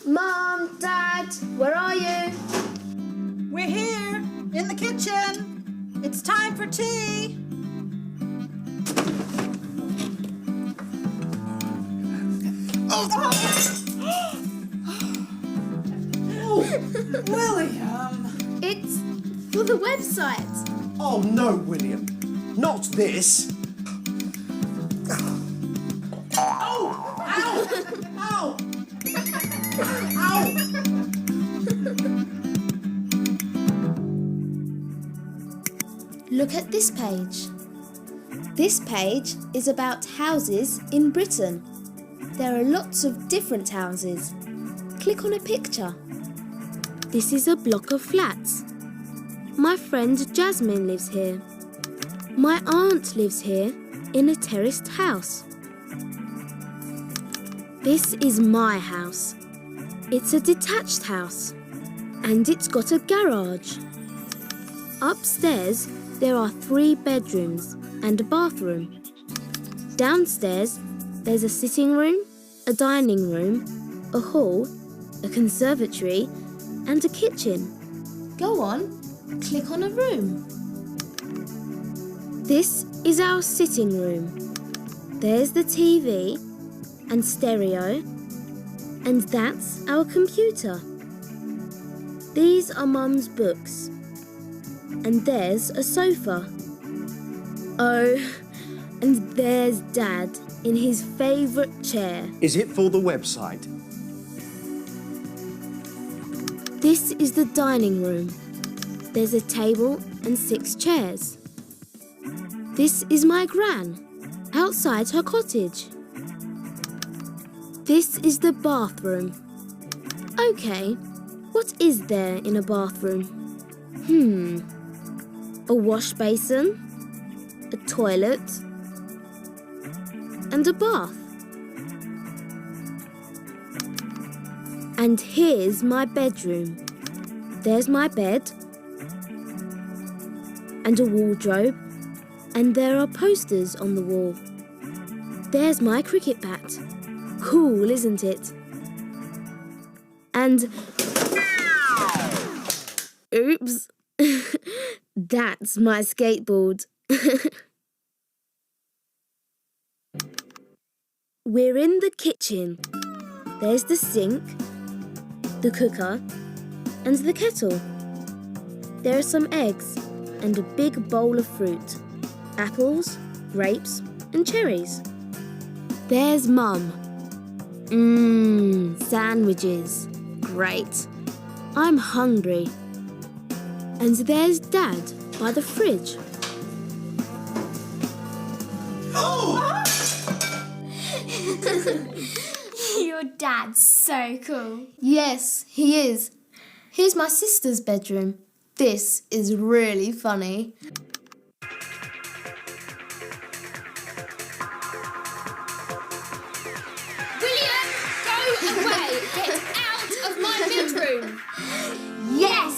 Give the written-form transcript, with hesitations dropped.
Mum, Dad, where are you? We're here, in the kitchen. It's time for tea. William! It's for the website. Oh, no, William. Not this. Oh! Ow! Ow! Ow! Look at this page. This page is about houses in Britain. There are lots of different houses. Click on a picture. This is a block of flats. My friend Jasmine lives here. My aunt lives here in a terraced house. This is my house. It's a detached house and it's got a garage. Upstairs there are 3 bedrooms and a bathroom. Downstairs there's a sitting room, a dining room, a hall, a conservatory and a kitchen. Go on, click on a room. This is our sitting room. There's the TV and stereo, and that's our computer. These are Mum's books, and there's a sofa. Oh, and there's Dad in his favourite chair. Is it for the website? This is the dining room. There's a table and 6 chairs. This is my Gran, outside her cottage. This is the bathroom. OK, what is there in a bathroom? A wash basin, a toilet, and a bath. And here's my bedroom. There's my bed, and a wardrobe, and there are posters on the wall. There's my cricket bat. Cool, isn't it? And... oops. That's my skateboard. We're in the kitchen. There's the sink, the cooker, and the kettle. There are some eggs and a big bowl of fruit. Apples, grapes, and cherries. There's Mum. Sandwiches. Great. I'm hungry. And there's Dad by the fridge. Your dad's so cool. Yes, he is. Here's my sister's bedroom. This is really funny. William, go away. Get out of my bedroom. Yes!